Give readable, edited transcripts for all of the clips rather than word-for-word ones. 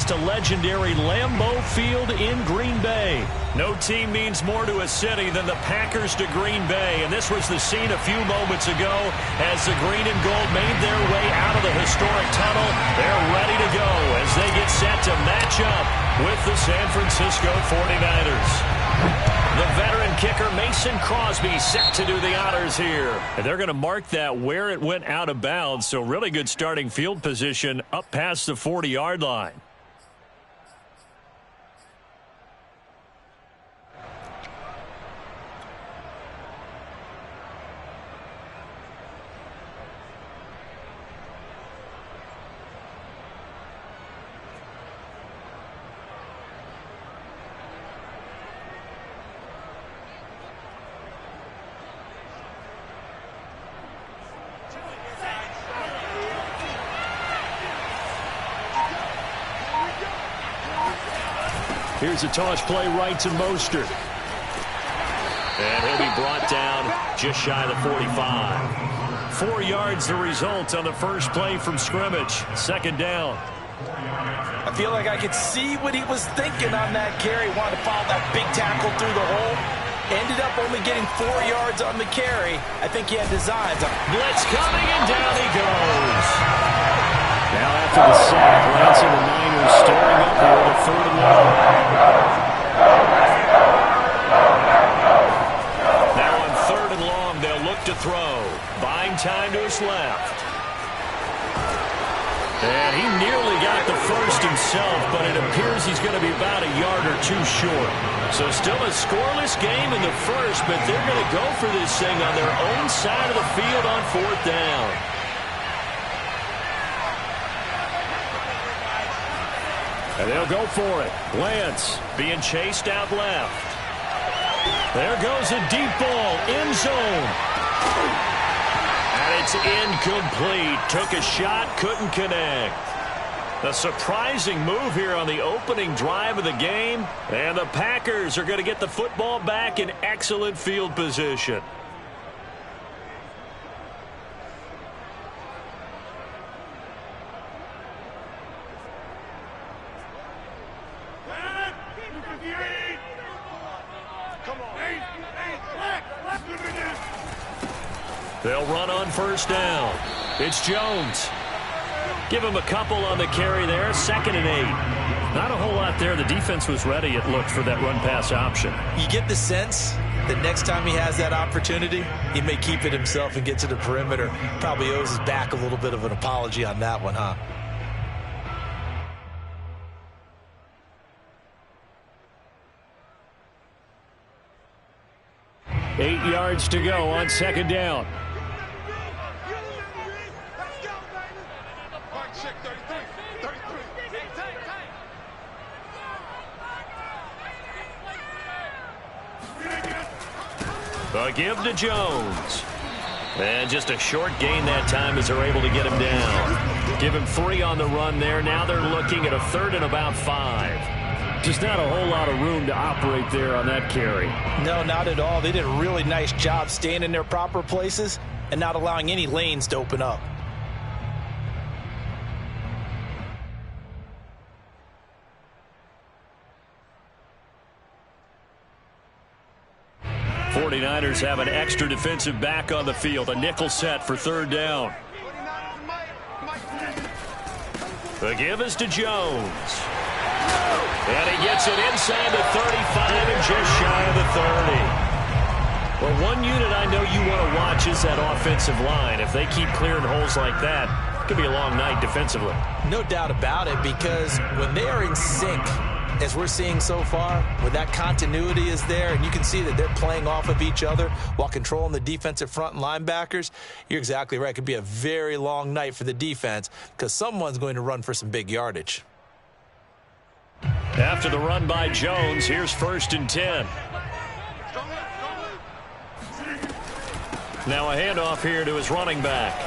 us to legendary Lambeau Field in Green Bay. No team means more to a city than the Packers to Green Bay, and this was the scene a few moments ago as the green and gold made their way out of the historic tunnel. They're ready to go as they get set to match up with the San Francisco 49ers. The veteran kicker Mason Crosby set to do the honors here. And they're going to mark that where it went out of bounds, so really good starting field position up past the 40-yard line. Here's a toss play right to Mostert. And he'll be brought down just shy of the 45. 4 yards the result on the first play from scrimmage. Second down. I feel like I could see what he was thinking on that carry. Wanted to follow that big tackle through the hole. Ended up only getting 4 yards on the carry. I think he had designs. Blitz coming, and down he goes. Now after the sack, Lance and the Niners stirring up here with a 3rd and long. Now on 3rd and long, they'll look to throw. Buying time to his left. And he nearly got the first himself, but it appears he's going to be about a yard or two short. So still a scoreless game in the first, but they're going to go for this thing on their own side of the field on 4th down. And they'll go for it. Lance being chased out left. There goes a deep ball, end zone. And it's incomplete. Took a shot, couldn't connect. A surprising move here on the opening drive of the game. And the Packers are going to get the football back in excellent field position. They'll run on 1st down. It's Jones. Give him a couple on the carry there. 2nd and 8. Not a whole lot there. The defense was ready, it looked, for that run-pass option. You get the sense that next time he has that opportunity, he may keep it himself and get to the perimeter. Probably owes his back a little bit of an apology on that one, huh? Eight yards to go on 2nd down. A give to Jones. And just a short gain that time as they're able to get him down. Give him 3 on the run there. Now they're looking at a 3rd and about 5. Just not a whole lot of room to operate there on that carry. No, not at all. They did a really nice job staying in their proper places and not allowing any lanes to open up. '49ers have an extra defensive back on the field. A nickel set for 3rd down. The give is to Jones. And he gets it inside the 35 and just shy of the 30. Well, one unit I know you want to watch is that offensive line. If they keep clearing holes like that, it could be a long night defensively. No doubt about it, because when they are in sync, as we're seeing so far, when that continuity is there and you can see that they're playing off of each other while controlling the defensive front and linebackers, you're exactly right. It could be a very long night for the defense because someone's going to run for some big yardage. After the run by Jones, here's 1st and 10. Now a handoff here to his running back.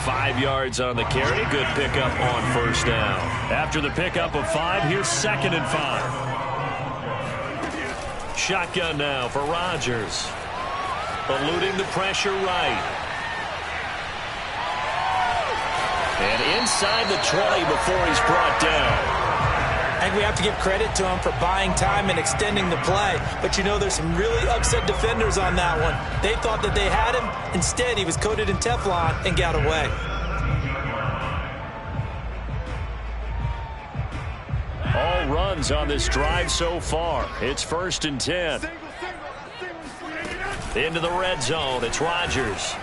5 yards on the carry. Good pickup on 1st down. After the pickup of 5, here's 2nd and 5. Shotgun now for Rodgers. Eluding the pressure right. And inside the 20 before he's brought down. I think we have to give credit to him for buying time and extending the play. But, you know, there's some really upset defenders on that one. They thought that they had him. Instead, he was coated in Teflon and got away. All runs on this drive so far. It's 1st and 10. Into the red zone. It's Rodgers.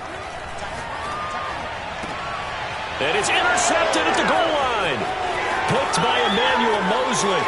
And it's intercepted at the goal line. Picked by Emmanuel Mosley.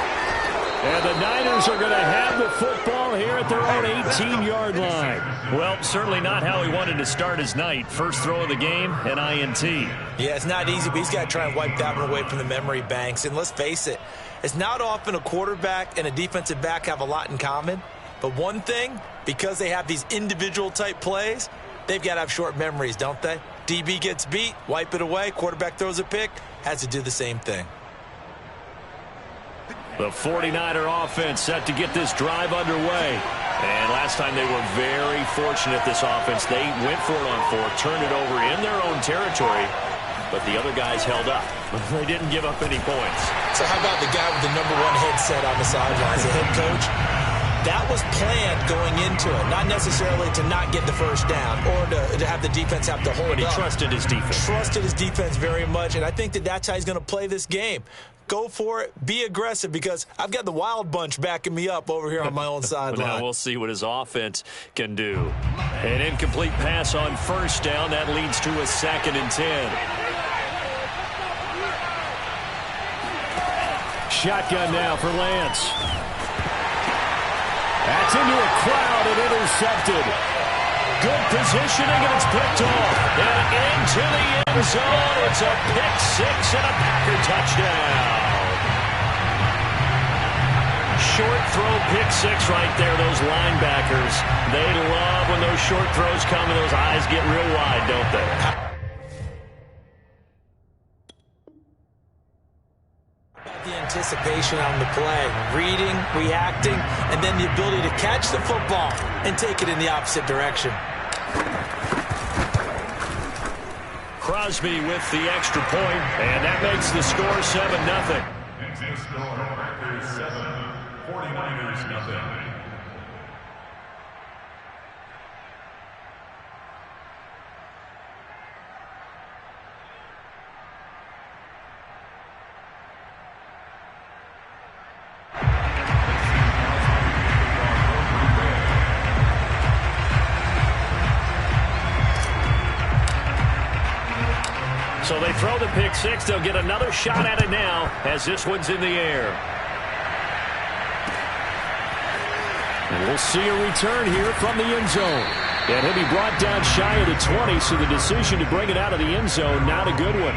And the Niners are going to have the football here at their own 18-yard line. Well, certainly not how he wanted to start his night. First throw of the game, an INT. Yeah, it's not easy, but he's got to try and wipe that one away from the memory banks. And let's face it, it's not often a quarterback and a defensive back have a lot in common. But one thing, because they have these individual-type plays, they've got to have short memories, don't they? DB gets beat, wipe it away, quarterback throws a pick, has to do the same thing. The 49er offense set to get this drive underway. And last time they were very fortunate, this offense. They went for it on 4, turned it over in their own territory, but the other guys held up. They didn't give up any points. So how about the guy with the #1 headset on the sidelines, the head coach? That was planned going into it, not necessarily to not get the first down or to have the defense have to hold it. But he trusted his defense. Trusted his defense very much, and I think that that's how he's going to play this game. Go for it. Be aggressive, because I've got the wild bunch backing me up over here on my own sideline. Now we'll see what his offense can do. An incomplete pass on 1st down. That leads to a 2nd and 10. Shotgun now for Lance. That's into a crowd and intercepted. Good positioning, and it's picked off. And into the end zone. It's a pick 6 and a Packer touchdown. Short throw, pick 6 right there. Those linebackers, they love when those short throws come and those eyes get real wide, don't they? The anticipation on the play, reading, reacting, and then the ability to catch the football and take it in the opposite direction. Crosby with the extra point, and that makes the score 7-0. Next score, Packers 7, 49ers nothing. So they throw the pick 6. They'll get another shot at it now as this one's in the air. And we'll see a return here from the end zone. And he'll be brought down shy of the 20, so the decision to bring it out of the end zone, not a good one.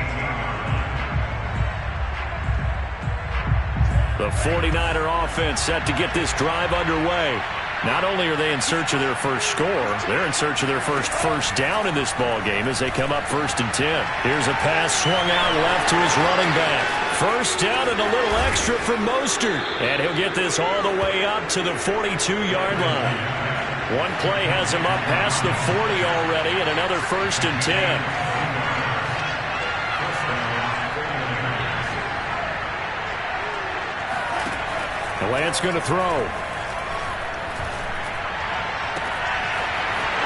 The 49er offense set to get this drive underway. Not only are they in search of their first score, they're in search of their first down in this ball game as they come up 1st and 10. Here's a pass swung out left to his running back. First down and a little extra for Mostert. And he'll get this all the way up to the 42-yard line. One play has him up past the 40 already, and another 1st and 10. Lance going to throw.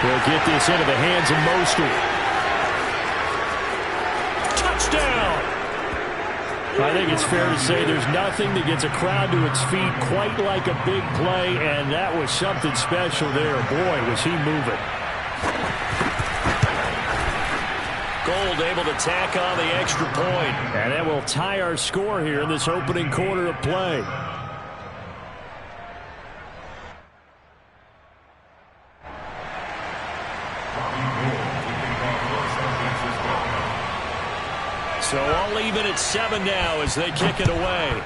He'll get this into the hands of Mostert. Touchdown! I think it's fair to say there's nothing that gets a crowd to its feet quite like a big play, and that was something special there. Boy, was he moving. Gold able to tack on the extra point, and that will tie our score here in this opening quarter of play. So all even at 7 now as they kick it away.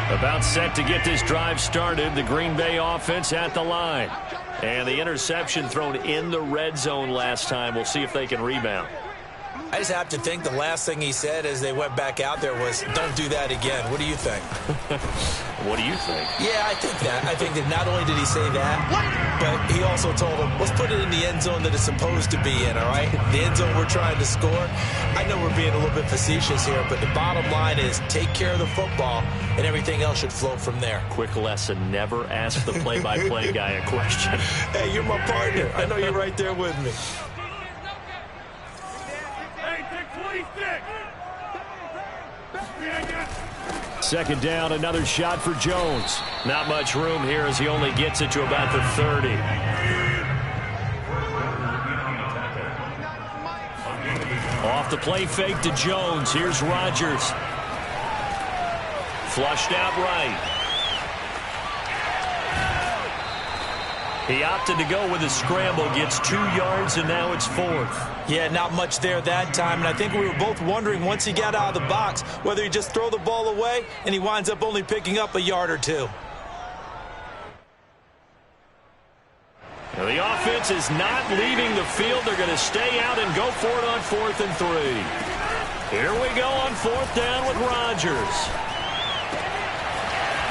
A About set to get this drive started. The Green Bay offense at the line. And the interception thrown in the red zone last time. We'll see if they can rebound. I just have to think the last thing he said as they went back out there was, don't do that again. What do you think? What do you think? Yeah, I think that. I think that not only did he say that, but he also told them, let's put it in the end zone that it's supposed to be in, all right? The end zone we're trying to score. I know we're being a little bit facetious here, but the bottom line is take care of the football, and everything else should flow from there. Quick lesson, never ask the play-by-play guy a question. Hey, you're my partner. I know you're right there with me. Second down, another shot for Jones. Not much room here as he only gets it to about the 30. Off the play fake to Jones. Here's Rodgers. Flushed out right. He opted to go with a scramble, gets 2 yards, and now it's 4th. Yeah, not much there that time, and I think we were both wondering once he got out of the box whether he just throw the ball away, and he winds up only picking up a yard or 2. Now the offense is not leaving the field. They're going to stay out and go for it on 4th and 3. Here we go on 4th down with Rodgers.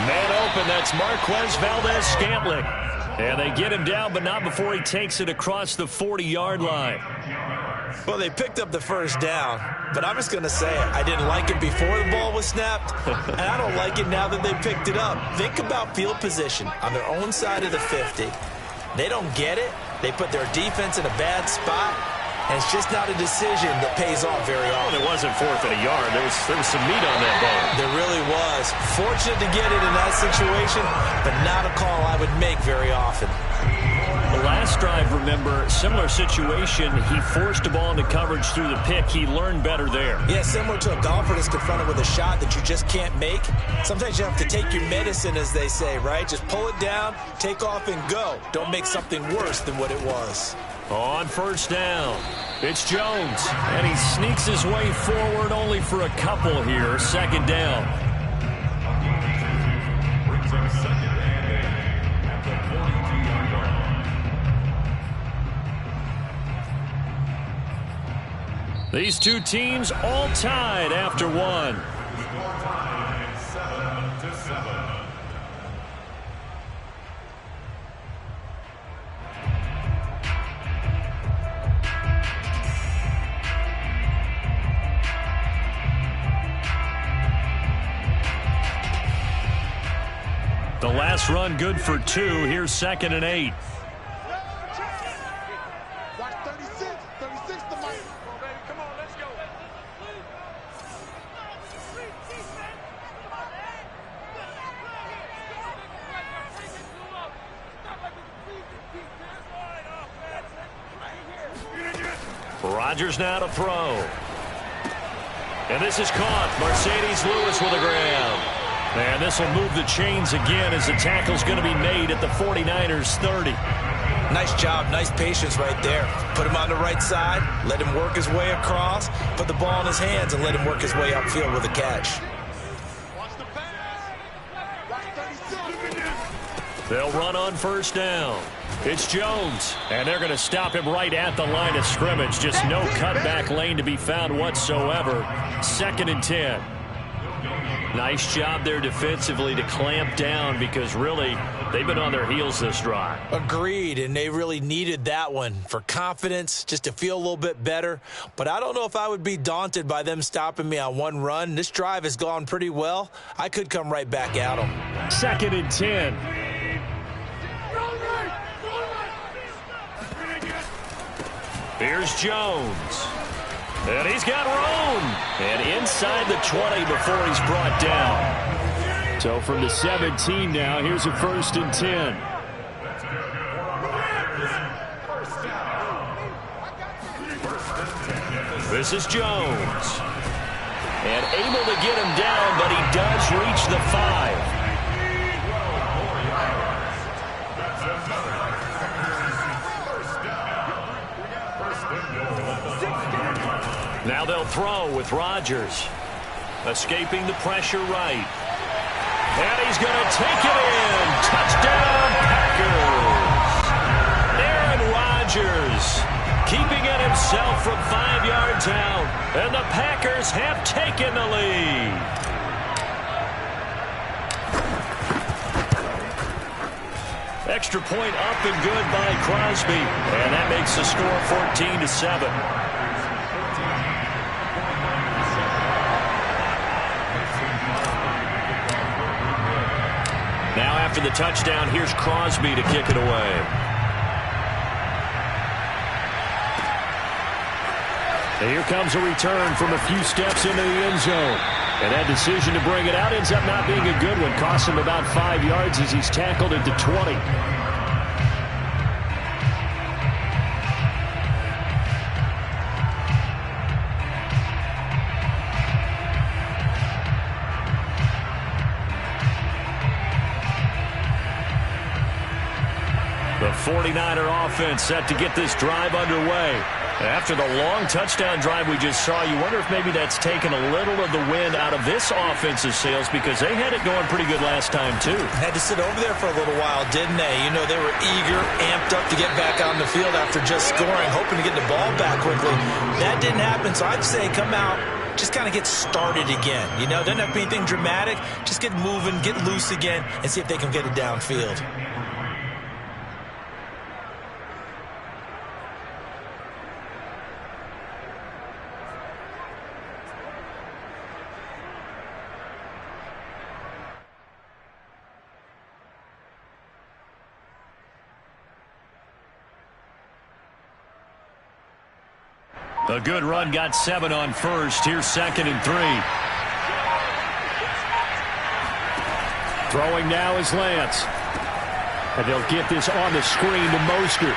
Man open, that's Marquez Valdez-Scantling. And they get him down, but not before he takes it across the 40-yard line. Well, they picked up the first down, but I'm just going to say it. I didn't like it before the ball was snapped, and I don't like it now that they picked it up. Think about field position on their own side of the 50. They don't get it. They put their defense in a bad spot, and it's just not a decision that pays off very often. Well, it wasn't 4th and a yard. There was some meat on that ball. There really was. Fortunate to get it in that situation, but not a call I would make very often. The last drive, remember, similar situation. He forced the ball into coverage through the pick. He learned better there. Yeah, similar to a golfer that's confronted with a shot that you just can't make. Sometimes you have to take your medicine, as they say, right? Just pull it down, take off, and go. Don't make something worse than what it was. On 1st down, it's Jones, and he sneaks his way forward only for a couple here. 2nd down. Brings up 2nd and 8 at the 42-yard line. These two teams all tied after one. Score time 7-7. The last run good for 2. Here's 2nd and 8. Watch 36. 36 to Mike. Come on, let's go. Rodgers now to throw. And this is caught. Mercedes Lewis with a grab. And this will move the chains again as the tackle's going to be made at the 49ers 30. Nice job, nice patience right there. Put him on the right side, let him work his way across, put the ball in his hands, and let him work his way upfield with a catch. Watch the pass. Watch 36. They'll run on 1st down. It's Jones, and they're going to stop him right at the line of scrimmage. Just no cutback lane to be found whatsoever. 2nd and 10. Nice job there defensively to clamp down because really they've been on their heels this drive. Agreed, and they really needed that one for confidence, just to feel a little bit better. But I don't know if I would be daunted by them stopping me on one run. This drive has gone pretty well. I could come right back at them. 2nd and 10. Here's Jones. And he's got room. And inside the 20 before he's brought down. So from the 17 now, here's a 1st and 10. This is Jones. And able to get him down, but he does reach the 5. Now they'll throw with Rodgers. Escaping the pressure right. And he's going to take it in. Touchdown, Packers. Aaron Rodgers keeping it himself from 5 yards out. And the Packers have taken the lead. Extra point up and good by Crosby. And that makes the score 14-7. Now after the touchdown, here's Crosby to kick it away. And here comes a return from a few steps into the end zone. And that decision to bring it out ends up not being a good one. Costs him about 5 yards as he's tackled into 20. The 49er offense set to get this drive underway. After the long touchdown drive we just saw, you wonder if maybe that's taken a little of the wind out of this offense's sails because they had it going pretty good last time, too. Had to sit over there for a little while, didn't they? You know, they were eager, amped up to get back on the field after just scoring, hoping to get the ball back quickly. That didn't happen, so I'd say come out, just kind of get started again. You know, doesn't have to be anything dramatic. Just get moving, get loose again, and see if they can get it downfield. A good run, got 7 on first. Here's 2nd and 3. Throwing now is Lance. And they'll get this on the screen to Mostert.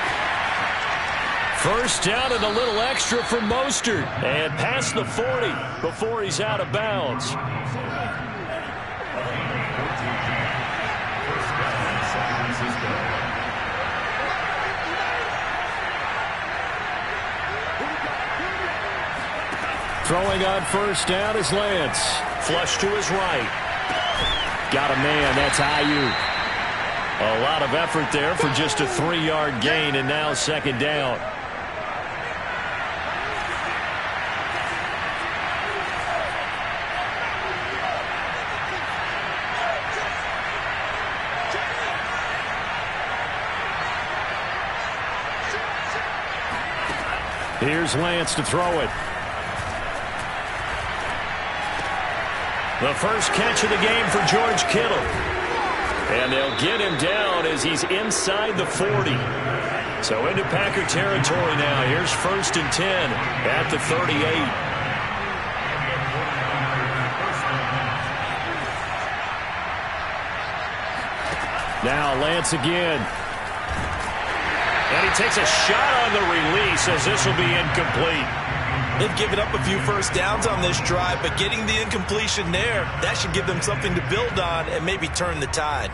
First down and a little extra for Mostert. And past the 40 before he's out of bounds. Throwing on first down is Lance. Flush to his right. Got a man. That's Ayuk. A lot of effort there for just a 3-yard gain, and now 2nd down. Here's Lance to throw it. The first catch of the game for George Kittle. And they'll get him down as he's inside the 40. So into Packer territory now. Here's 1st and 10 at the 38. Now Lance again. And he takes a shot on the release as this will be incomplete. They've given up a few first downs on this drive, but getting the incompletion there, that should give them something to build on and maybe turn the tide.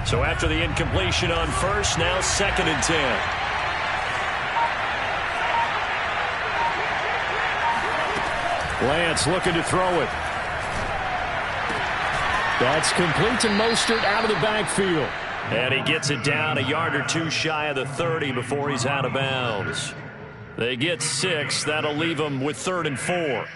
So after the incompletion on first, now 2nd and 10. Lance looking to throw it. That's complete to Mostert out of the backfield. And he gets it down a yard or two shy of the 30 before he's out of bounds. They get 6. That'll leave them with 3rd and 4.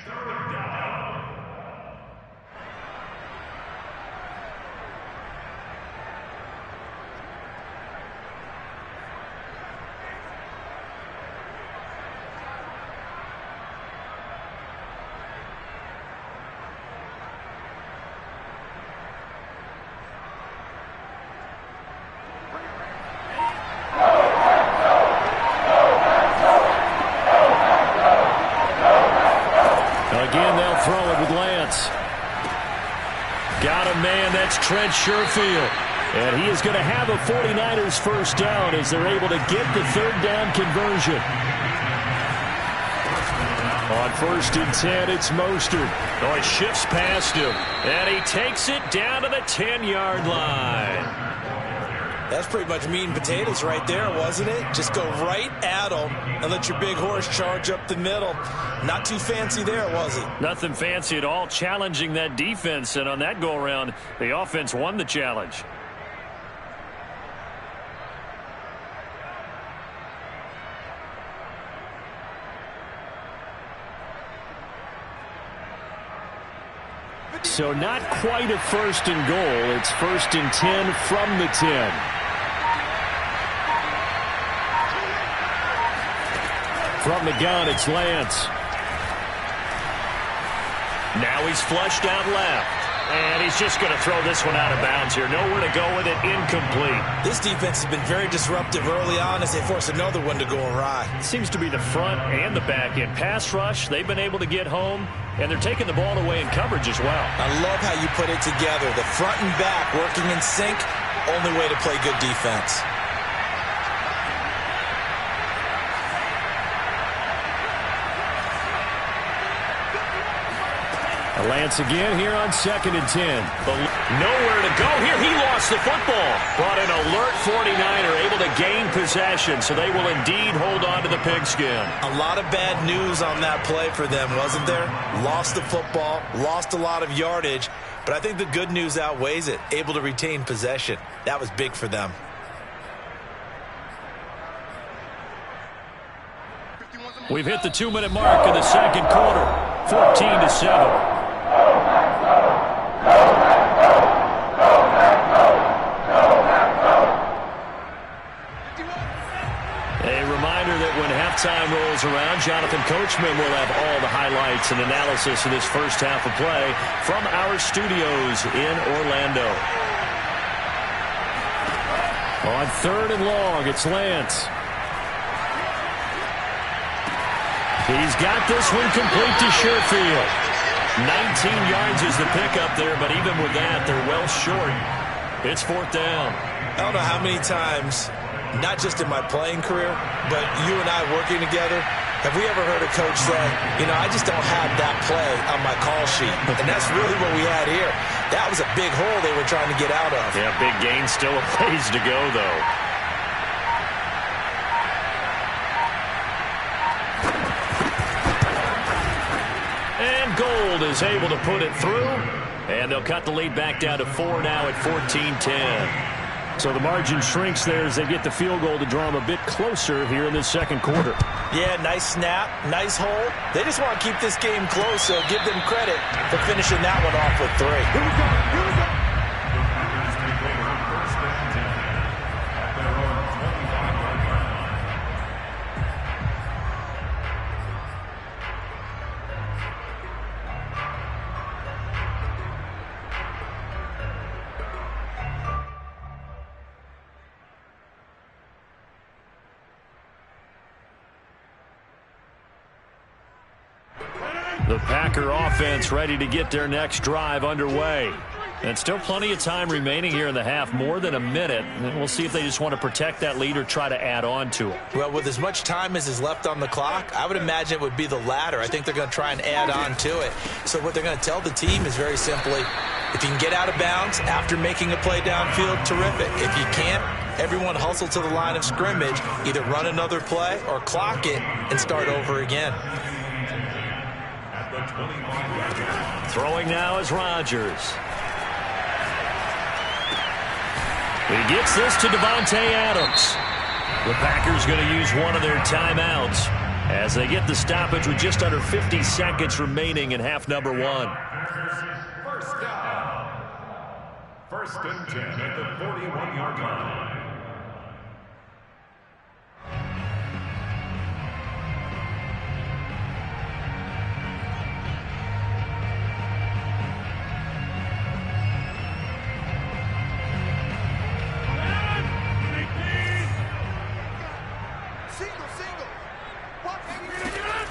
Got a man, that's Trent Sherfield. And he is going to have a 49ers first down as they're able to get the 3rd down conversion. On 1st and 10, it's Mostert. Oh, he shifts past him, and he takes it down to the 10-yard line. That's pretty much meat and potatoes right there, wasn't it? Just go right at him and let your big horse charge up the middle. Not too fancy there, was it? Nothing fancy at all, challenging that defense, and on that go-around, the offense won the challenge. So not quite a 1st and goal. It's 1st and 10 from the 10. From the gun, it's Lance. Now he's flushed out left. And he's just going to throw this one out of bounds here. Nowhere to go with it. Incomplete. This defense has been very disruptive early on as they force another one to go awry. It seems to be the front and the back end. Pass rush, they've been able to get home, and they're taking the ball away in coverage as well. I love how you put it together. The front and back working in sync, only way to play good defense. Lance again here on 2nd and 10. But nowhere to go here. He lost the football. But an alert 49er able to gain possession, so they will indeed hold on to the pigskin. A lot of bad news on that play for them, wasn't there? Lost the football, lost a lot of yardage, but I think the good news outweighs it. Able to retain possession. That was big for them. We've hit the 2-minute mark in the second quarter. 14-7. A reminder that when halftime rolls around, Jonathan Coachman will have all the highlights and analysis of this first half of play from our studios in Orlando. On 3rd and long, it's Lance. He's got this one complete to Sherfield. 19 yards is the pickup there, but even with that, they're well short. It's 4th down. I don't know how many times, not just in my playing career, but you and I working together, have we ever heard a coach say, you know, I just don't have that play on my call sheet. And that's really what we had here. That was a big hole they were trying to get out of. Yeah, big gain, still a ways to go, though. And Gold is able to put it through, and they'll cut the lead back down to 4 now at 14-10. So the margin shrinks there as they get the field goal to draw them a bit closer here in this second quarter. Yeah, nice snap, nice hole. They just want to keep this game close, so give them credit for finishing that one off with 3. Here we go. Here we go. The Packer offense ready to get their next drive underway. And still plenty of time remaining here in the half, more than a minute. And we'll see if they just want to protect that lead or try to add on to it. Well, with as much time as is left on the clock, I would imagine it would be the latter. I think they're going to try and add on to it. So what they're going to tell the team is very simply, if you can get out of bounds after making a play downfield, terrific. If you can't, everyone hustle to the line of scrimmage, either run another play or clock it and start over again. Throwing now is Rodgers. He gets this to Devontae Adams. The Packers going to use one of their timeouts as they get the stoppage with just under 50 seconds remaining in half number 1. First down. 1st and 10 at the 41-yard line.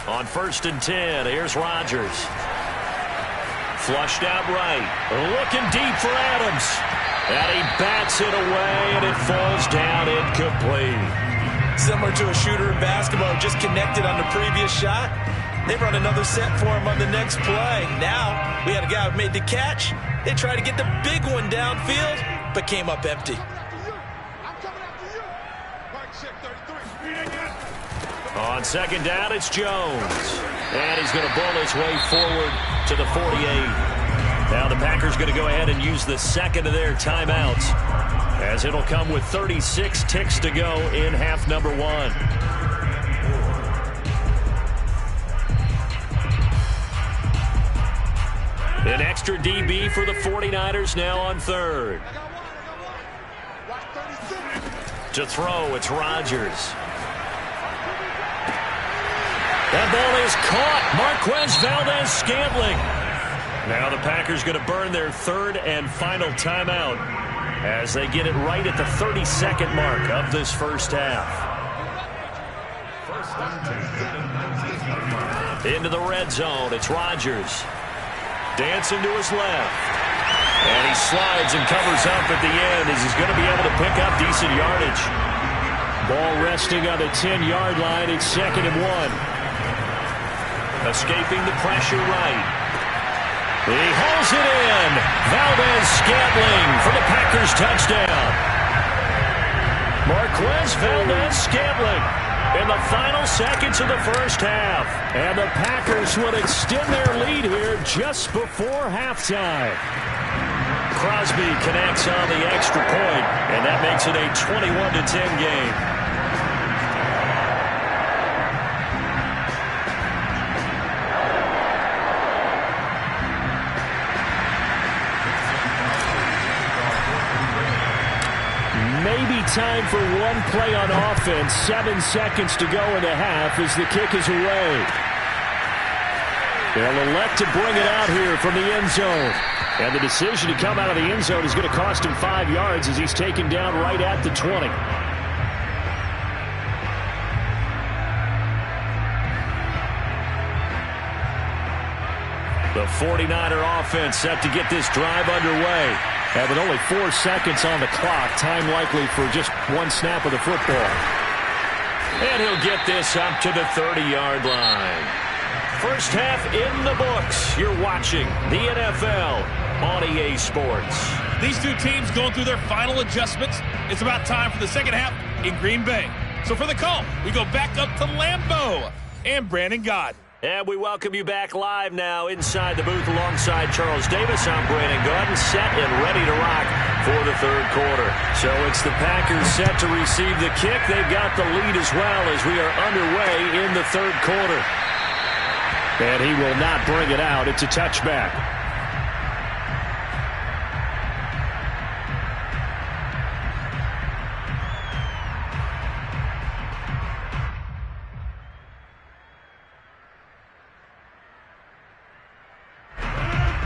On 1st and 10, here's Rodgers. Flushed out right. Looking deep for Adams. And he bats it away, and it falls down incomplete. Similar to a shooter in basketball, just connected on the previous shot. They run another set for him on the next play. Now, we had a guy who made the catch. They tried to get the big one downfield, but came up empty. On second down, it's Jones. And he's going to bull his way forward to the 48. Now the Packers going to go ahead and use the second of their timeouts, as it'll come with 36 ticks to go in half number one. An extra DB for the 49ers now on third. To throw, it's Rodgers. That ball is caught. Marquez Valdez-Scantling. Now the Packers going to burn their third and final timeout as they get it right at the 32nd mark of this first half. Into the red zone, it's Rodgers. Dancing to his left. And he slides and covers up at the end as he's going to be able to pick up decent yardage. Ball resting on the 10-yard line. It's 2nd and 1. Escaping the pressure right. He hauls it in. Valdez-Scantling for the Packers touchdown. Marquez Valdez-Scantling in the final seconds of the first half. And the Packers will extend their lead here just before halftime. Crosby connects on the extra point, and that makes it a 21-10 game. Maybe time for one play on offense. 7 seconds to go in the half as the kick is away. They'll elect to bring it out here from the end zone. And the decision to come out of the end zone is going to cost him 5 yards as he's taken down right at the 20. The 49er offense set to get this drive underway. And with only 4 seconds on the clock, time likely for just one snap of the football. And he'll get this up to the 30-yard line. First half in the books. You're watching the NFL on EA Sports. These two teams going through their final adjustments. It's about time for the second half in Green Bay. So for the call, we go back up to Lambeau and Brandon Gaudin. And we welcome you back live now inside the booth alongside Charles Davis. I'm Brandon Gaudin, set and ready to rock for the third quarter. So it's the Packers set to receive the kick. They've got the lead as well as we are underway in the third quarter. And he will not bring it out. It's a touchback.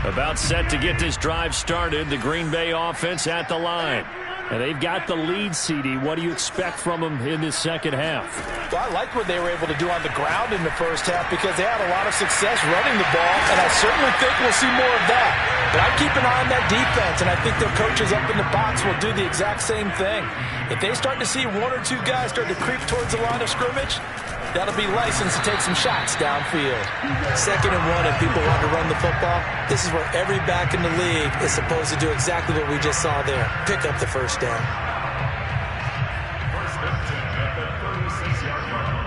About set to get this drive started. The Green Bay offense at the line. And they've got the lead, CD. What do you expect from them in this second half? Well, I like what they were able to do on the ground in the first half because they had a lot of success running the ball, and I certainly think we'll see more of that. But I keep an eye on that defense, and I think their coaches up in the box will do the exact same thing. If they start to see 1 or 2 guys start to creep towards the line of scrimmage, that'll be licensed to take some shots downfield. 2nd and 1, if people want to run the football, this is where every back in the league is supposed to do exactly what we just saw there. Pick up the first down. First and 10 at the 36-yard line.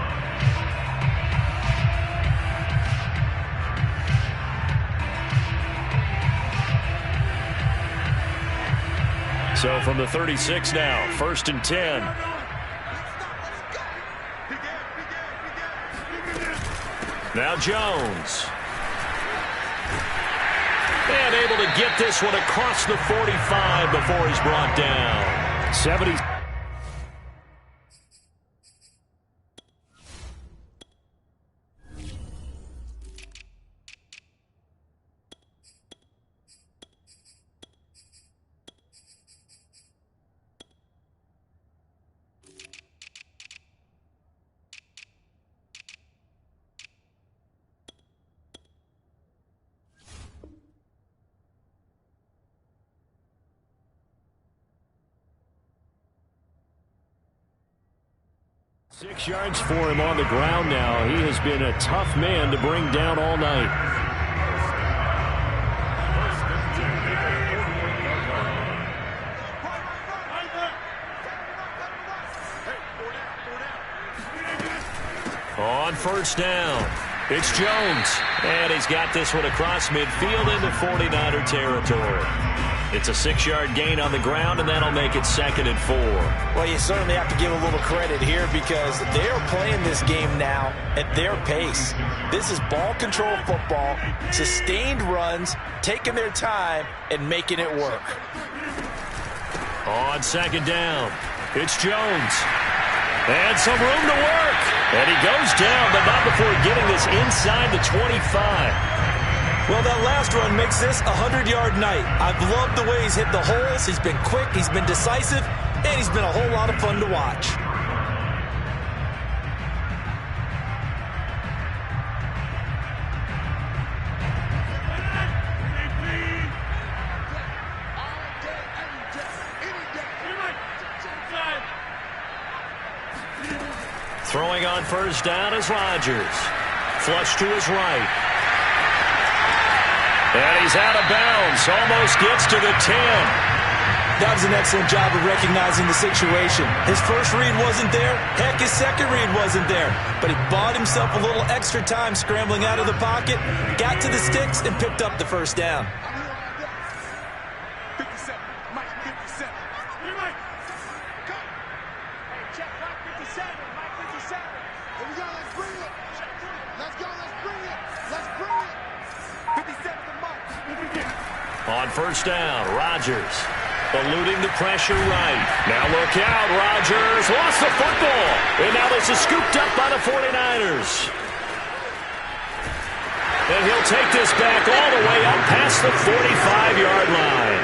So from the 36 now, 1st and 10. Now Jones. And able to get this one across the 45 before he's brought down. 70. 6 yards for him on the ground now. He has been a tough man to bring down all night. On first down, it's Jones. And he's got this one across midfield into 49er territory. It's a 6-yard gain on the ground, and that'll make it 2nd and 4. Well, you certainly have to give a little credit here because they are playing this game now at their pace. This is ball control football, sustained runs, taking their time, and making it work. On 2nd down, it's Jones. And some room to work. And he goes down, but not before getting this inside the 25. Well, that last run makes this a 100-yard night. I've loved the way he's hit the holes. He's been quick, he's been decisive, and he's been a whole lot of fun to watch. Throwing on first down is Rodgers. Flush to his right. And he's out of bounds. Almost gets to the 10. That was an excellent job of recognizing the situation. His first read wasn't there. Heck, his second read wasn't there. But he bought himself a little extra time scrambling out of the pocket, got to the sticks, and picked up the first down. 57. Mike 57. Check Mike 57. Mike 57. Here we go. Let's bring it. Let's go. Let's bring it. Let's bring it. 57 to Mike. On first down, Rodgers eluding the pressure right. Now look out, Rodgers lost the football. And now this is scooped up by the 49ers. And he'll take this back all the way up past the 45-yard line.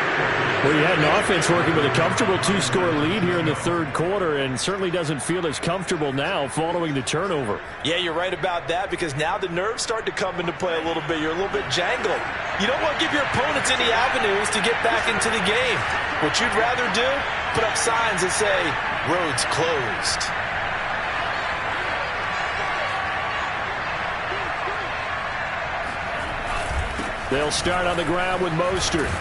Well, you had an offense working with a comfortable 2-score lead here in the third quarter and certainly doesn't feel as comfortable now following the turnover. Yeah, you're right about that because now the nerves start to come into play a little bit. You're a little bit jangled. You don't want to give your opponents any avenues to get back into the game. What you'd rather do, put up signs that say, roads closed. They'll start on the ground with Mostert.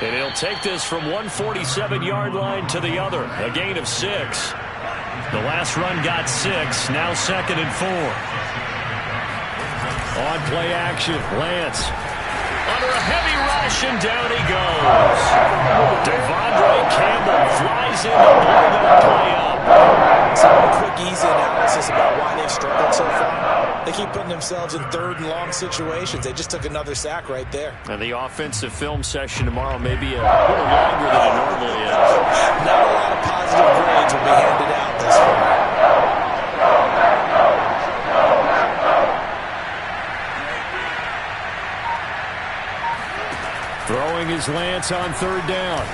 And he'll take this from 147-yard line to the other. A gain of 6. The last run got 6. Now 2nd and 4. On play action, Lance. Under a heavy rush, and down he goes. Devondre Campbell flies in to blow that play up. Some quick, easy analysis about why they've struggled so far. They keep putting themselves in third and long situations. They just took another sack right there. And the offensive film session tomorrow may be a little longer than it normally is. Not a lot of positive grades will be handed out this far. Throwing his Lance on third down.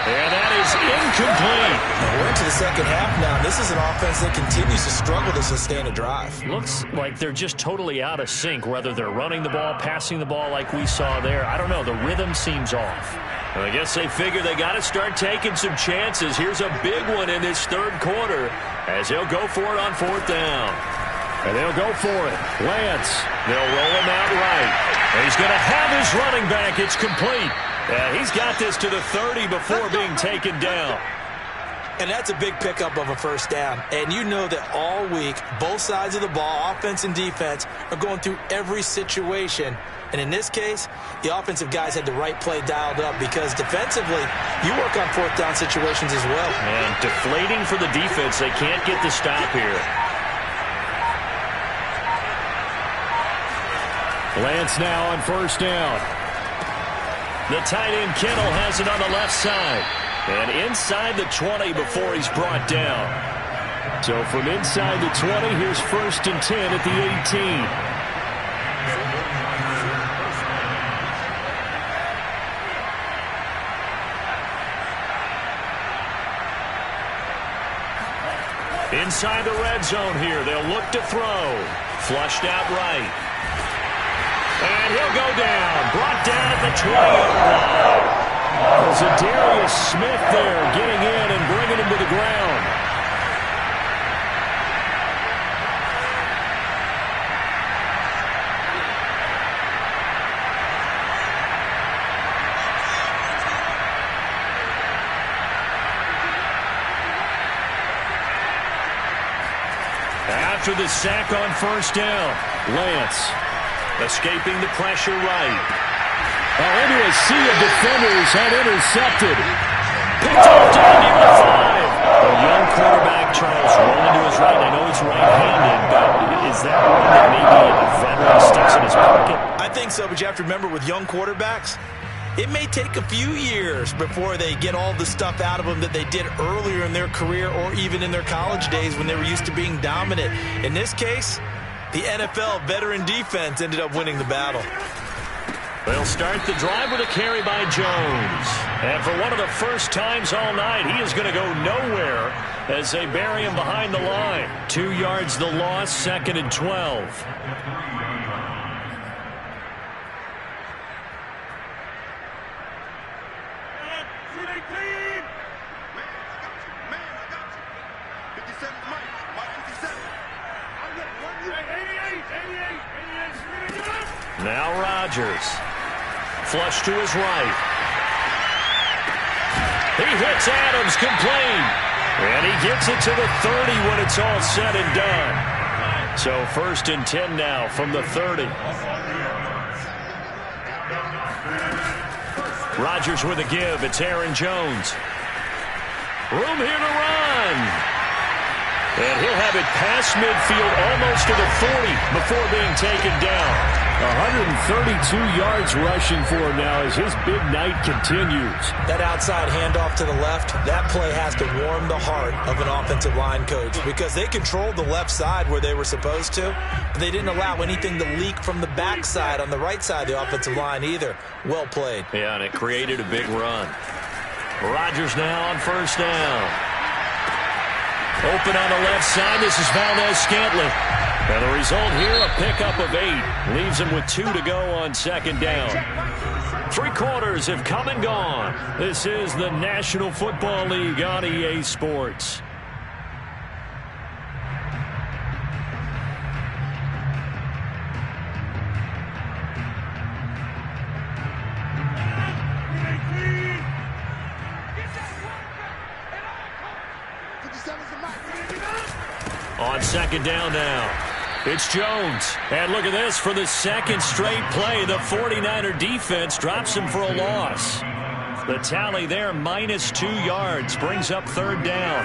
And that is incomplete. We're into the second half now. This is an offense that continues to struggle to sustain a drive. Looks like they're just totally out of sync, whether they're running the ball, passing the ball like we saw there. I don't know. The rhythm seems off. And I guess they figure they got to start taking some chances. Here's a big one in this third quarter as he'll go for it on fourth down. And they'll go for it. Lance, they'll roll him out right. And he's going to have his running back. It's complete. He's got this to the 30 before being taken down. And that's a big pickup of a first down. And you know that all week, both sides of the ball, offense and defense, are going through every situation. And in this case, the offensive guys had the right play dialed up because defensively, you work on fourth down situations as well. And deflating for the defense. They can't get the stop here. Lance now on first down. The tight end Kittle has it on the left side. And inside the 20 before he's brought down. So from inside the 20, here's 1st and 10 at the 18. Inside the red zone here. They'll look to throw. Flushed out right. And he'll go down. Brought down at the 20-yard line. There's a Darius Smith there getting in and bringing him to ground. After the sack on first down, Lance escaping the pressure right. Into a sea of defenders and intercepted. Picked off down near the 5. A young quarterback, Charles, rolling to his right. I know he's right-handed, but is that one that maybe a veteran sticks in his pocket? I think so, but you have to remember with young quarterbacks, it may take a few years before they get all the stuff out of them that they did earlier in their career or even in their college days when they were used to being dominant. In this case, the NFL veteran defense ended up winning the battle. They'll start the drive with a carry by Jones. And for one of the first times all night, he is going to go nowhere as they bury him behind the line. 2 yards the loss, 2nd and 12. Now Rodgers. Flush to his right. He hits Adams complete. And he gets it to the 30 when it's all said and done. So 1st and 10 now from the 30. Rodgers with a give. It's Aaron Jones. Room here to run. And he'll have it past midfield almost to the 40 before being taken down. 132 yards rushing for him now as his big night continues. That outside handoff to the left, that play has to warm the heart of an offensive line coach because they controlled the left side where they were supposed to, but they didn't allow anything to leak from the backside on the right side of the offensive line either. Well played. Yeah, and it created a big run. Rodgers now on first down. Open on the left side. This is Valdez-Scantling. And the result here, a pickup of 8. Leaves him with 2 to go on 2nd down. 3 quarters have come and gone. This is the National Football League on EA Sports. On 2nd down now. It's Jones. And look at this. For the 2nd straight play, the 49er defense drops him for a loss. The tally there, minus 2 yards, brings up 3rd down.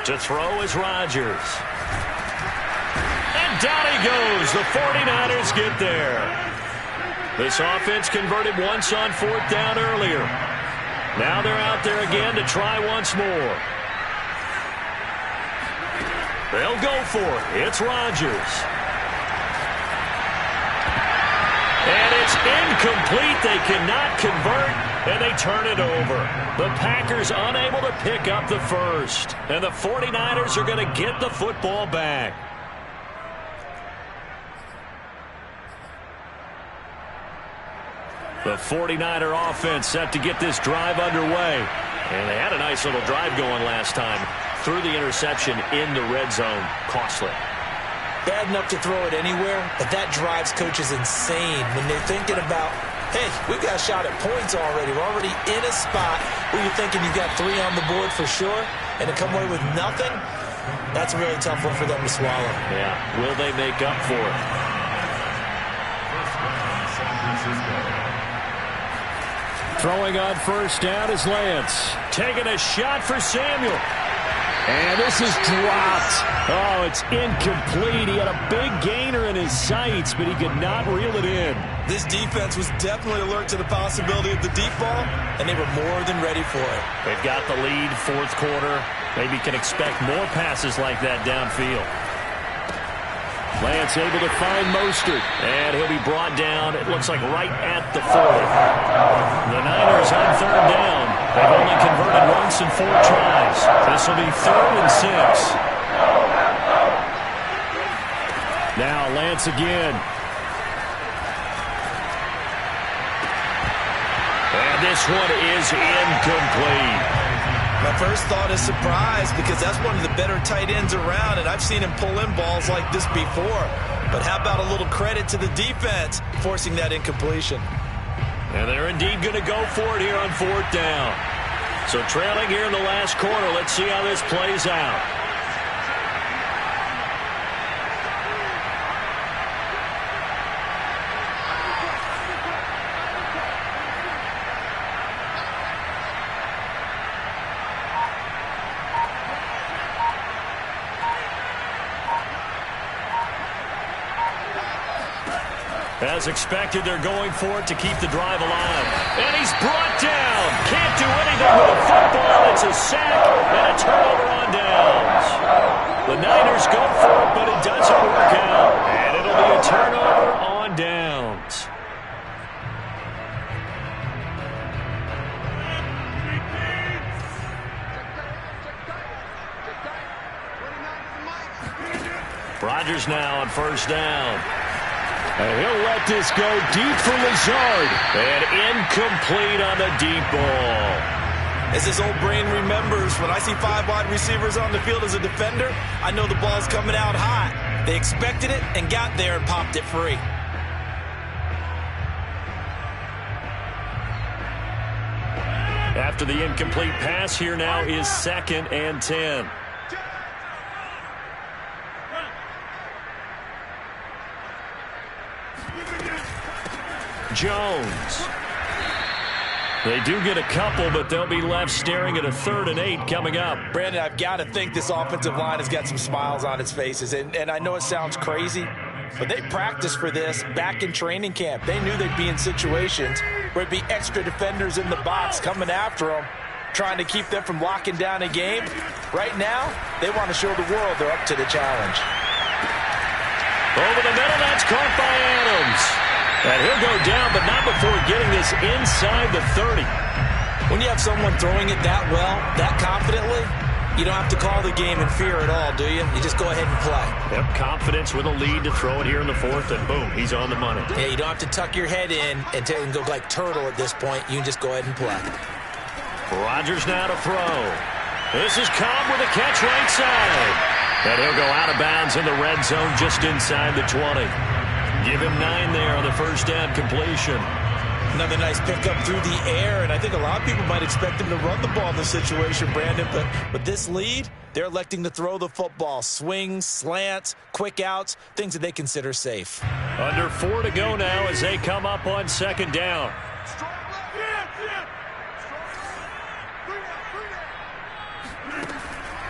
To throw is Rodgers. And down he goes. The 49ers get there. This offense converted once on 4th down earlier. Now they're out there again to try once more. They'll go for it. It's Rodgers. And it's incomplete. They cannot convert, and they turn it over. The Packers unable to pick up the first. And the 49ers are going to get the football back. The 49er offense set to get this drive underway. And they had a nice little drive going last time. Threw the interception in the red zone. Costly. Bad enough to throw it anywhere, but that drives coaches insane when they're thinking about, hey, we've got a shot at points already. We're already in a spot where you're thinking you've got 3 on the board for sure, and to come away with nothing, that's a really tough one for them to swallow. Yeah, will they make up for it? Throwing on first down is Lance. Taking a shot for Samuel. And this is dropped. Oh, it's incomplete. He had a big gainer in his sights, but he could not reel it in. This defense was definitely alert to the possibility of the deep ball, and they were more than ready for it. They've got the lead, 4th quarter. Maybe can expect more passes like that downfield. Lance able to find Mostert, and he'll be brought down, it looks like right at the 40. The Niners on 3rd down. They've only converted once in 4 tries. This will be 3rd and 6. Now Lance again. And this one is incomplete. My first thought is surprise because that's one of the better tight ends around, and I've seen him pull in balls like this before. But how about a little credit to the defense forcing that incompletion? And they're indeed going to go for it here on 4th down. So trailing here in the last quarter. Let's see how this plays out. As expected, they're going for it to keep the drive alive. And he's brought down. Can't do anything with a football. It's a sack and a turnover on downs. The Niners go for it, but it doesn't work out. And it'll be a turnover on downs. Rodgers now on 1st down. And he'll let this go deep for Lazard. And incomplete on the deep ball. As his old brain remembers, when I see 5 wide receivers on the field as a defender, I know the ball's coming out hot. They expected it and got there and popped it free. After the incomplete pass, here now is 2nd and 10. Jones. They do get a couple, but they'll be left staring at a 3rd and 8 coming up. Brandon, I've got to think this offensive line has got some smiles on its faces. And I know it sounds crazy, but they practiced for this back in training camp. They knew they'd be in situations where it'd be extra defenders in the box coming after them, trying to keep them from locking down a game. Right now, they want to show the world they're up to the challenge. Over the middle, that's caught by Adams. And he'll go down, but not before getting this inside the 30. When you have someone throwing it that well, that confidently, you don't have to call the game in fear at all, do you? You just go ahead and play. Yep, confidence with a lead to throw it here in the 4th, and boom, he's on the money. Yeah, you don't have to tuck your head in and go like turtle at this point. You can just go ahead and play. Rodgers now to throw. This is Cobb with a catch right side. And he'll go out of bounds in the red zone just inside the 20. Give him 9 there on the 1st down completion. Another nice pickup through the air, and I think a lot of people might expect him to run the ball in this situation, Brandon, but with this lead, they're electing to throw the football. Swings, slants, quick outs, things that they consider safe. Under 4 to go now as they come up on 2nd down.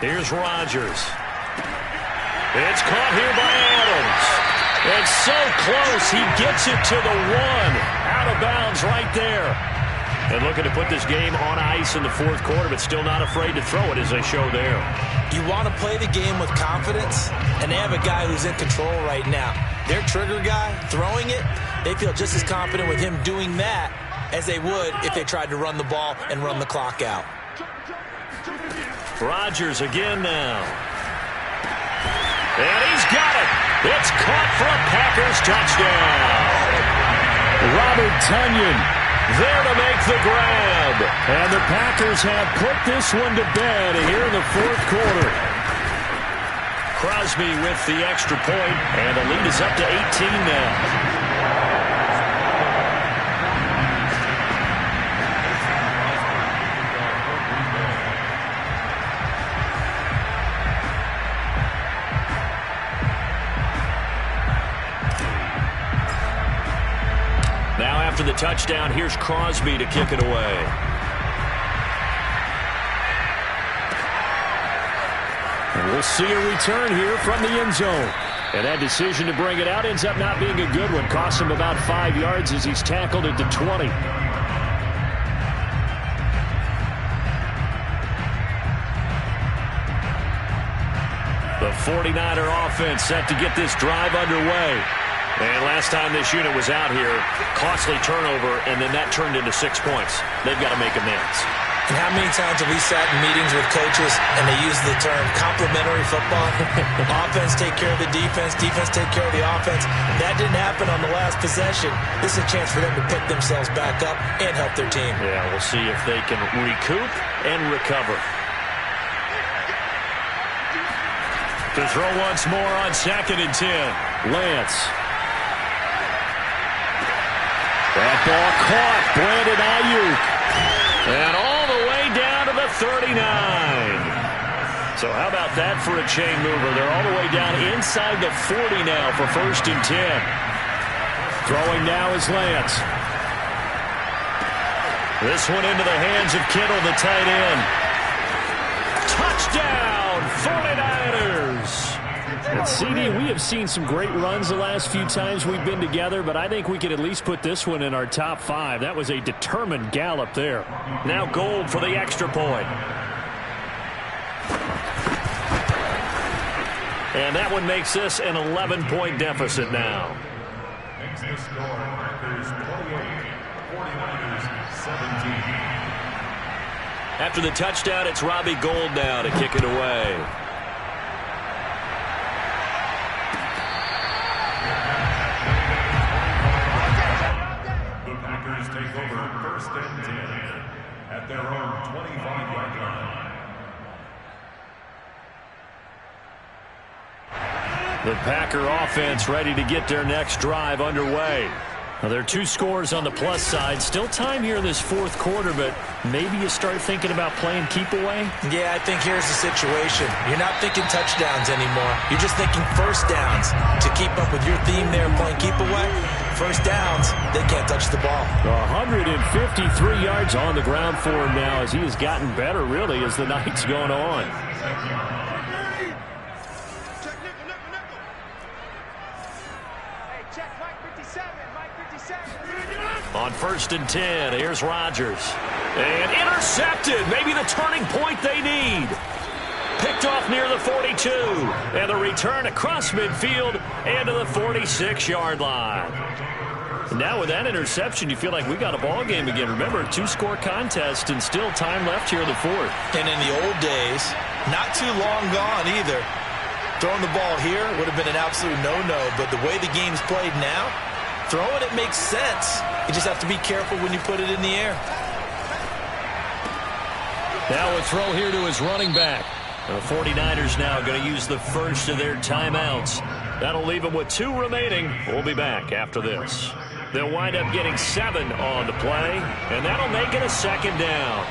Here's Rodgers. It's caught here by Adams. It's so close, he gets it to the 1. Out of bounds right there. And looking to put this game on ice in the 4th quarter, but still not afraid to throw it as they show there. You want to play the game with confidence, and they have a guy who's in control right now. Their trigger guy, throwing it, they feel just as confident with him doing that as they would if they tried to run the ball and run the clock out. Rodgers again now. And he's got it. It's caught for a Packers touchdown. Robert Tonyan there to make the grab. And the Packers have put this one to bed here in the 4th quarter. Crosby with the extra point, and the lead is up to 18 now. After the touchdown, here's Crosby to kick it away. And we'll see a return here from the end zone. And that decision to bring it out ends up not being a good one. Costs him about 5 yards as he's tackled at the 20. The 49er offense set to get this drive underway. And last time this unit was out here, costly turnover, and then that turned into 6 points. They've got to make amends. And how many times have we sat in meetings with coaches and they use the term complementary football? Offense take care of the defense, defense take care of the offense. That didn't happen on the last possession. This is a chance for them to pick themselves back up and help their team. Yeah, we'll see if they can recoup and recover. To throw once more on 2nd and 10. Lance. That ball caught. Brandon Ayuk. And all the way down to the 39. So how about that for a chain mover? They're all the way down inside the 40 now for 1st and 10. Throwing now is Lance. This one into the hands of Kittle, the tight end. Touchdown, 49ers. And CD, we have seen some great runs the last few times we've been together, but I think we could at least put this one in our top 5. That was a determined gallop there. Now Gold for the extra point. And that one makes this an 11-point deficit now. Makes the score Packers 28, 49ers 17. After the touchdown, it's Robbie Gould now to kick it away. The Packers take over 1st and 10 at their own 25-yard line. The Packer offense ready to get their next drive underway. Now, there are 2 scores on the plus side. Still time here in this 4th quarter, but maybe you start thinking about playing keep away? Yeah, I think here's the situation. You're not thinking touchdowns anymore. You're just thinking first downs. To keep up with your theme there playing keep away, first downs, they can't touch the ball. 153 yards on the ground for him now as he has gotten better, really, as the night's gone on. On 1st and 10, here's Rodgers. And intercepted. Maybe the turning point they need. Picked off near the 42. And the return across midfield and to the 46-yard line. Now with that interception, you feel like we got a ball game again. Remember, 2-score contest and still time left here in the 4th. And in the old days, not too long gone either. Throwing the ball here would have been an absolute no-no. But the way the game's played now, throwing it makes sense. You just have to be careful when you put it in the air. Now a throw here to his running back. The 49ers now going to use the first of their timeouts. That'll leave them with 2 remaining. We'll be back after this. They'll wind up getting 7 on the play, and that'll make it a 2nd down.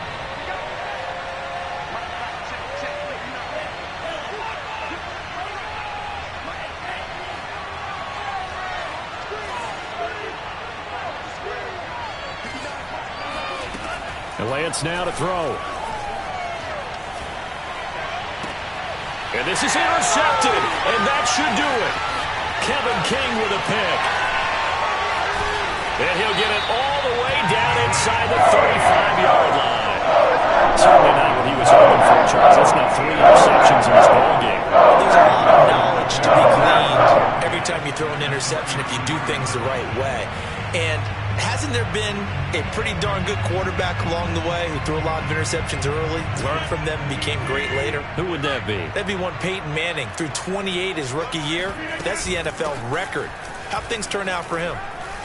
And Lance now to throw. And this is intercepted, and that should do it. Kevin King with a pick. And he'll get it all the way down inside the 35-yard line. Certainly not what he was hoping for, Charles. That's now 3 interceptions in this ballgame. There's a lot of knowledge to be gleaned every time you throw an interception if you do things the right way. And hasn't there been a pretty darn good quarterback along the way who threw a lot of interceptions early, learned from them, and became great later? Who would that be? That'd be one Peyton Manning. Threw 28 his rookie year. That's the NFL record. How'd things turn out for him?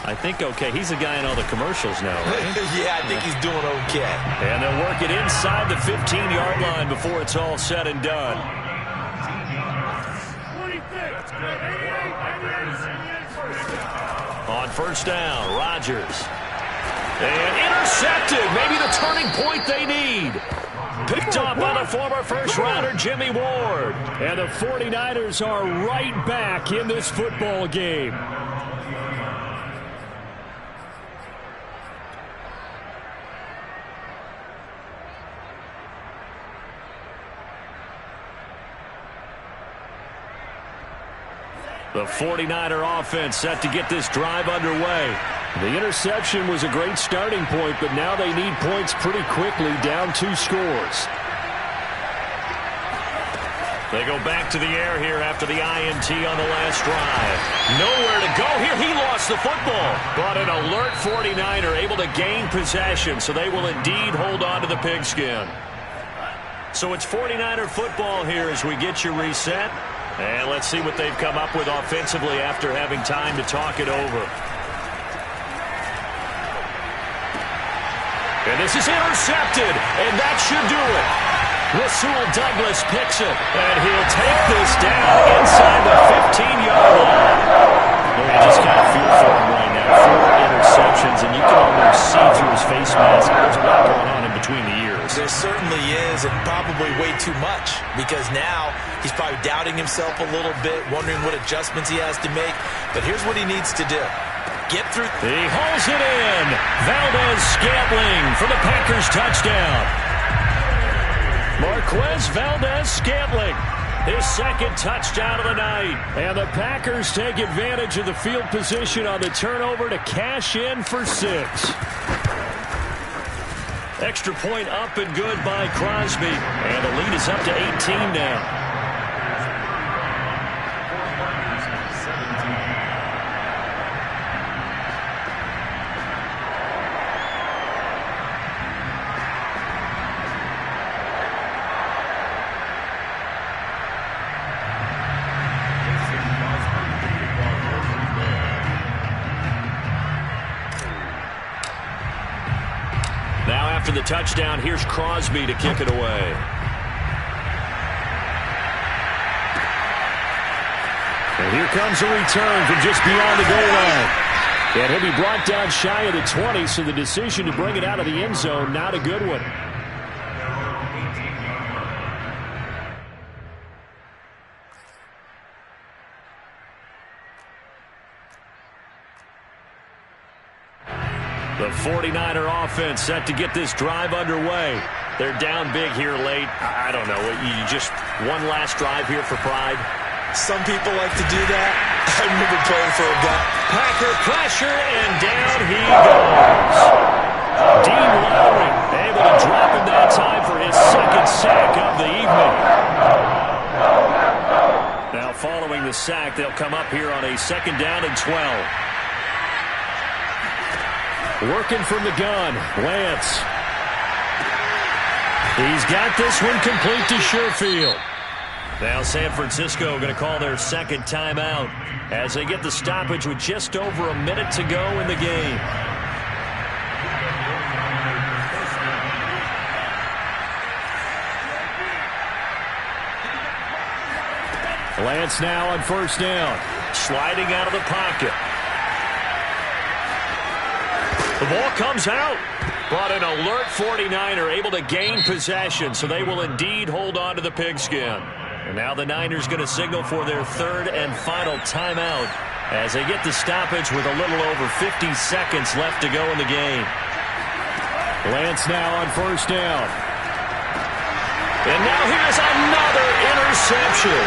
I think okay. He's a guy in all the commercials now, right? Yeah, I think he's doing okay. And they'll work it inside the 15-yard line before it's all said and done. On 1st down, Rodgers. And intercepted. Maybe the turning point they need. Picked up by the former first-rounder Jimmy Ward. And the 49ers are right back in this football game. The 49er offense set to get this drive underway. The interception was a great starting point, but now they need points pretty quickly, down 2 scores. They go back to the air here after the INT on the last drive. Nowhere to go here. He lost the football. But an alert 49er able to gain possession, so they will indeed hold on to the pigskin. So it's 49er football here as we get you reset. And let's see what they've come up with offensively after having time to talk it over. And this is intercepted, and that should do it. Rasul Douglas picks it, and he'll take this down inside the 15-yard line. Well, you just kind of feel for him right now. 4 interceptions, and you can almost see through his face mask. There's a lot going on in between the ears. There certainly is, and probably way too much, because now he's probably doubting himself a little bit, wondering what adjustments he has to make. But here's what he needs to do. Get through. He hauls it in. Valdez-Scantling for the Packers touchdown. Marquez Valdez-Scantling, his second touchdown of the night. And the Packers take advantage of the field position on the turnover to cash in for 6. Extra point up and good by Crosby. And the lead is up to 18 now. After the touchdown, here's Crosby to kick it away. And here comes a return from just beyond the goal line. And he'll be brought down shy of the 20, so the decision to bring it out of the end zone, not a good one. The 49er offense set to get this drive underway. They're down big here late. I don't know. You just one last drive here for pride. Some people like to do that. I remember playing for a guy. Packer pressure, and down he goes. Dean Lowry able to drop him that time for his second sack of the evening. Now following the sack, they'll come up here on a 2nd down and 12. Working from the gun, Lance. He's got this one complete to Sherfield. Now San Francisco going to call their second timeout as they get the stoppage with just over a minute to go in the game. Lance now on 1st down. Sliding out of the pocket. The ball comes out, but an alert 49er able to gain possession, so they will indeed hold on to the pigskin. And now the Niners going to signal for their 3rd and final timeout as they get the stoppage with a little over 50 seconds left to go in the game. Lance now on 1st down. And now here's another interception.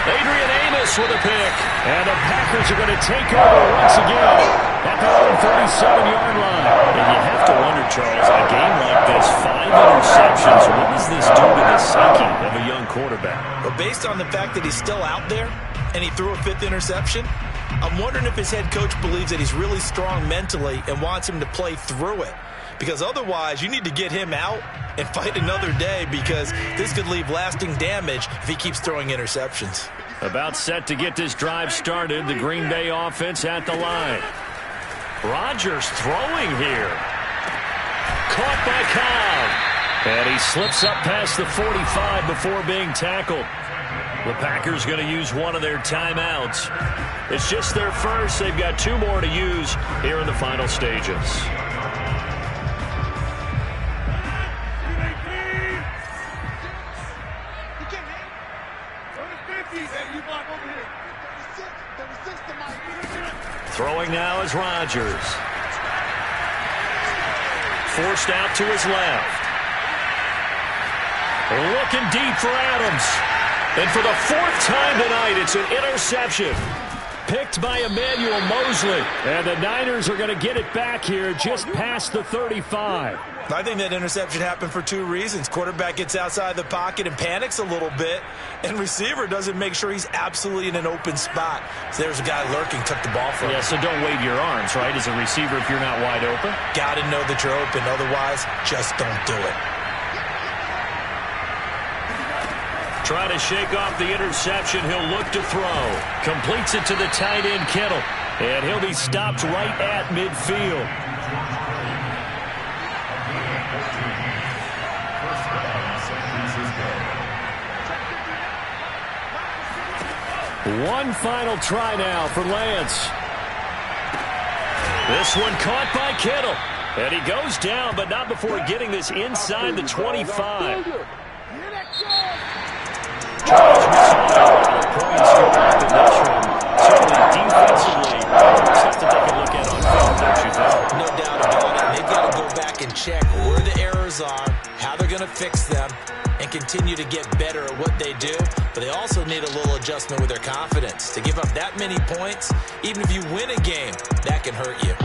Adrian Amos with a pick. And the Packers are going to take over once again at their own 37-yard line. And you have to wonder, Charles, in a game like this, 5 interceptions, what does this do to the psyche of a young quarterback? Well, based on the fact that he's still out there and he threw a 5th interception, I'm wondering if his head coach believes that he's really strong mentally and wants him to play through it. Because otherwise, you need to get him out and fight another day, because this could leave lasting damage if he keeps throwing interceptions. About set to get this drive started, the Green Bay offense at the line. Rodgers throwing here. Caught by Cobb. And he slips up past the 45 before being tackled. The Packers going to use one of their timeouts. It's just their first. They've got 2 more to use here in the final stages. Throwing now is Rodgers. Forced out to his left. Looking deep for Adams. And for the 4th time tonight, it's an interception. picked by Emmanuel Mosley. And the Niners are going to get it back here just past the 35. I think that interception happened for two reasons. Quarterback gets outside the pocket and panics a little bit, and receiver doesn't make sure he's absolutely in an open spot. So there's a guy lurking, took the ball from him. Yeah, so don't wave your arms, right, as a receiver if you're not wide open. Got to know that you're open. Otherwise, just don't do it. Try to shake off the interception. He'll look to throw. Completes it to the tight end, Kittle. And he'll be stopped right at midfield. One final try now for Lance. This one caught by Kittle. And he goes down, but not before getting this inside the 25. Charles, we saw a lot of points in this one. Certainly defensively, tough to take a look at on film, don't you think? No doubt about it. They've got to go back and check where the errors are, how they're going to fix them, and continue to get better at what they do. But they also need a little adjustment with their confidence. To give up that many points, even if you win a game, that can hurt you.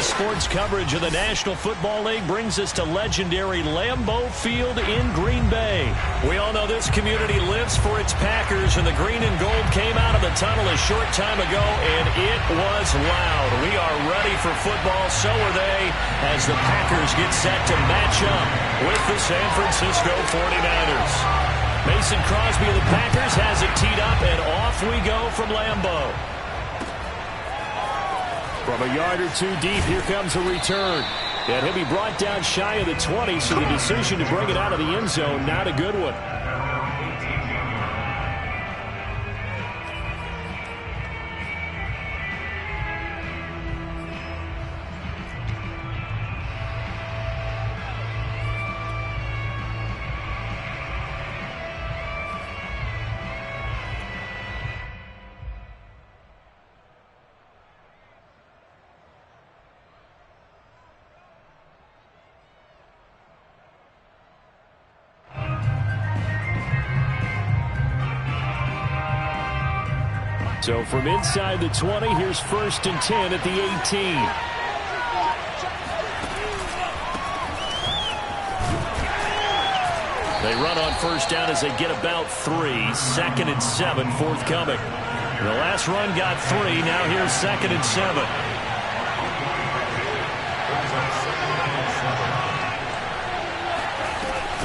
sports coverage of the National Football League brings us to legendary Lambeau Field in Green Bay. We all know this community lives for its Packers, and the green and gold came out of the tunnel a short time ago, and it was loud. We are ready for football, so are they, as the Packers get set to match up with the San Francisco 49ers. Mason Crosby of the Packers has it teed up, and off we go from Lambeau. From a yard or two deep, here comes a return. And he'll be brought down shy of the 20, so the decision to bring it out of the end zone, not a good one. So from inside the 20, here's 1st and 10 at the 18. They run on first down as they get about 3. 2nd and 7 forthcoming. The last run got 3. Now here's 2nd and 7.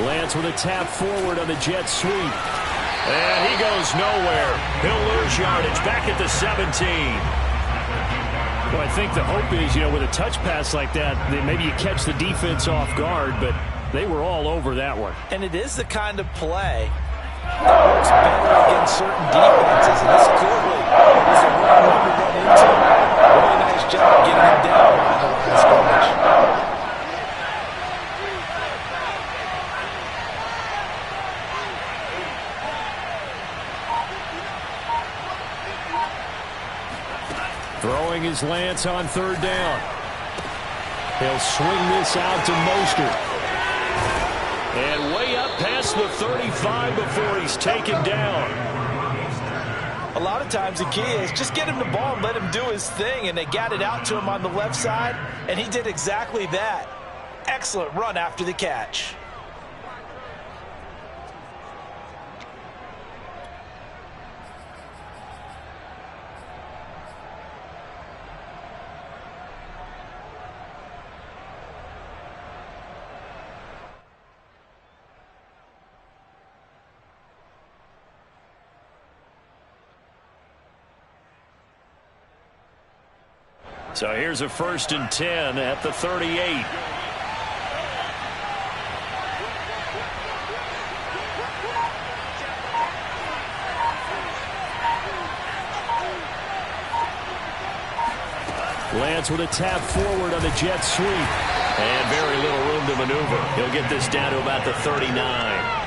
Lance with a tap forward on the jet sweep. And he goes nowhere. He'll lose yardage back at the 17. Well, I think the hope is, with a touch pass like that, that maybe you catch the defense off guard, but they were all over that one. And it is the kind of play that works better against certain defenses, and this clearly is a wrong one to run into. Really nice job getting him down on the line of scrimmage. Throwing his Lance on 3rd down. He'll swing this out to Mostert. And way up past the 35 before he's taken down. A lot of times the key is just get him the ball and let him do his thing, and they got it out to him on the left side, and he did exactly that. Excellent run after the catch. So here's a 1st and 10 at the 38. Lance with a tap forward on the jet sweep. And very little room to maneuver. He'll get this down to about the 39.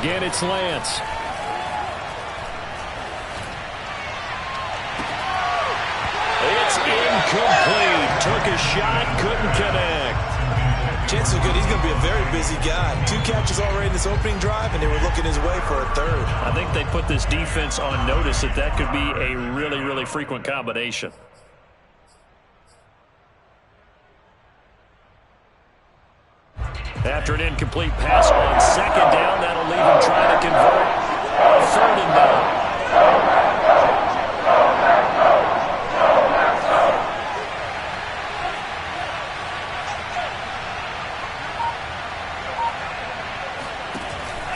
Again, it's Lance. It's incomplete. Took a shot, couldn't connect. Chances are good he's going to be a very busy guy. 2 catches already in this opening drive, and they were looking his way for a 3rd. I think they put this defense on notice that could be a really, really frequent combination. After an incomplete pass on 2nd down, that'll leave him trying to convert 3rd and down.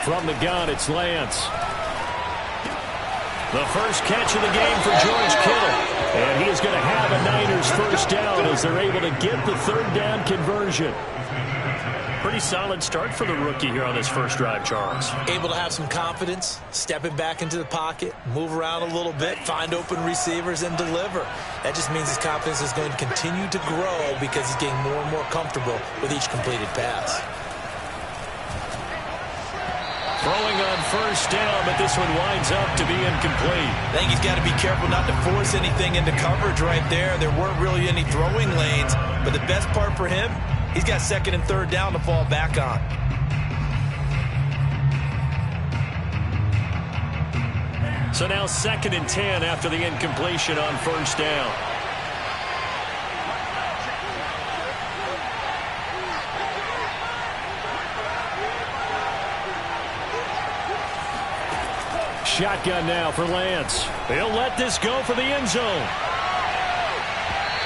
From the gun, it's Lance. The first catch of the game for George Kittle. And he is going to have a Niners 1st down as they're able to get the 3rd down conversion. Pretty solid start for the rookie here on this first drive, Charles. Able to have some confidence, stepping back into the pocket, move around a little bit, find open receivers, and deliver. That just means his confidence is going to continue to grow because he's getting more and more comfortable with each completed pass. Throwing on 1st down, but this one winds up to be incomplete. I think he's got to be careful not to force anything into coverage right there. There weren't really any throwing lanes, but the best part for him, he's got 2nd and 3rd down to fall back on. So now 2nd and 10 after the incompletion on first down. Shotgun now for Lance. He'll let this go for the end zone.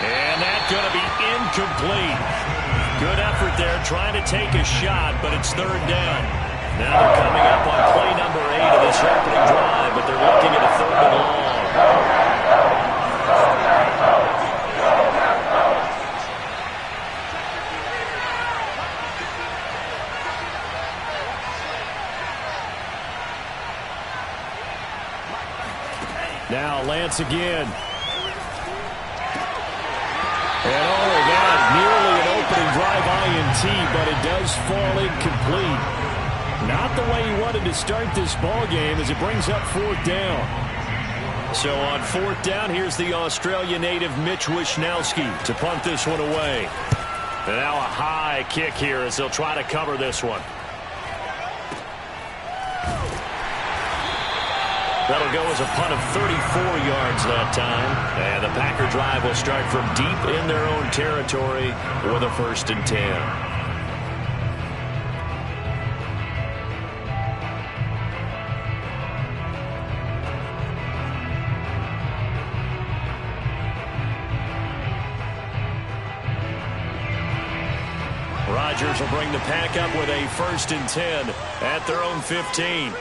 And that's going to be incomplete. Good effort there trying to take a shot, but it's 3rd down. Now they're coming up on play number 8 of this opening drive, but they're looking at a 3rd and long. Now Lance again. And that nearly an opening drive INT, but it does fall incomplete. Not the way he wanted to start this ball game as it brings up 4th down. So on 4th down, here's the Australia native Mitch Wishnowski to punt this one away. And now a high kick here as they'll try to cover this one. That'll go as a punt of 34 yards that time. And the Packer drive will start from deep in their own territory with a 1st and 10. Rodgers will bring the Pack up with a 1st and 10 at their own 15.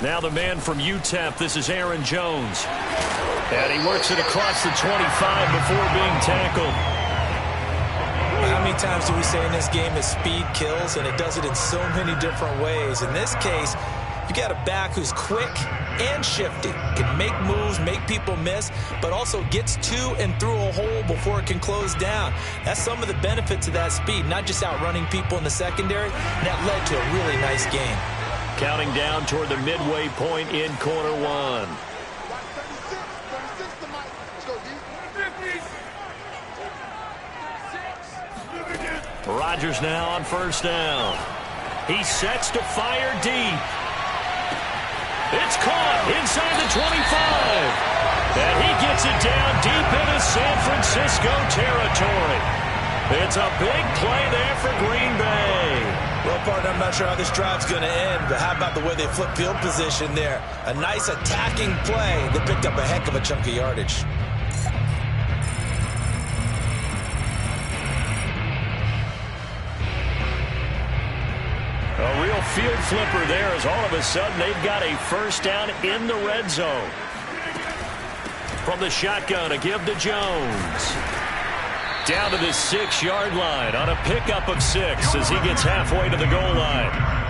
Now the man from UTEP, this is Aaron Jones. And he works it across the 25 before being tackled. How many times do we say in this game that speed kills, and it does it in so many different ways? In this case, you got a back who's quick and shifty, can make moves, make people miss, but also gets to and through a hole before it can close down. That's some of the benefits of that speed, not just outrunning people in the secondary. And that led to a really nice game. Counting down toward the midway point in quarter 1. Rodgers now on 1st down. He sets to fire deep. It's caught inside the 25. And he gets it down deep into San Francisco territory. It's a big play there for Green Bay. Well, partner, I'm not sure how this drive's going to end, but how about the way they flip field position there? A nice attacking play that picked up a heck of a chunk of yardage. A real field flipper there as all of a sudden they've got a 1st down in the red zone. From the shotgun, a give to Jones. Down to the 6-yard line on a pickup of 6 as he gets halfway to the goal line.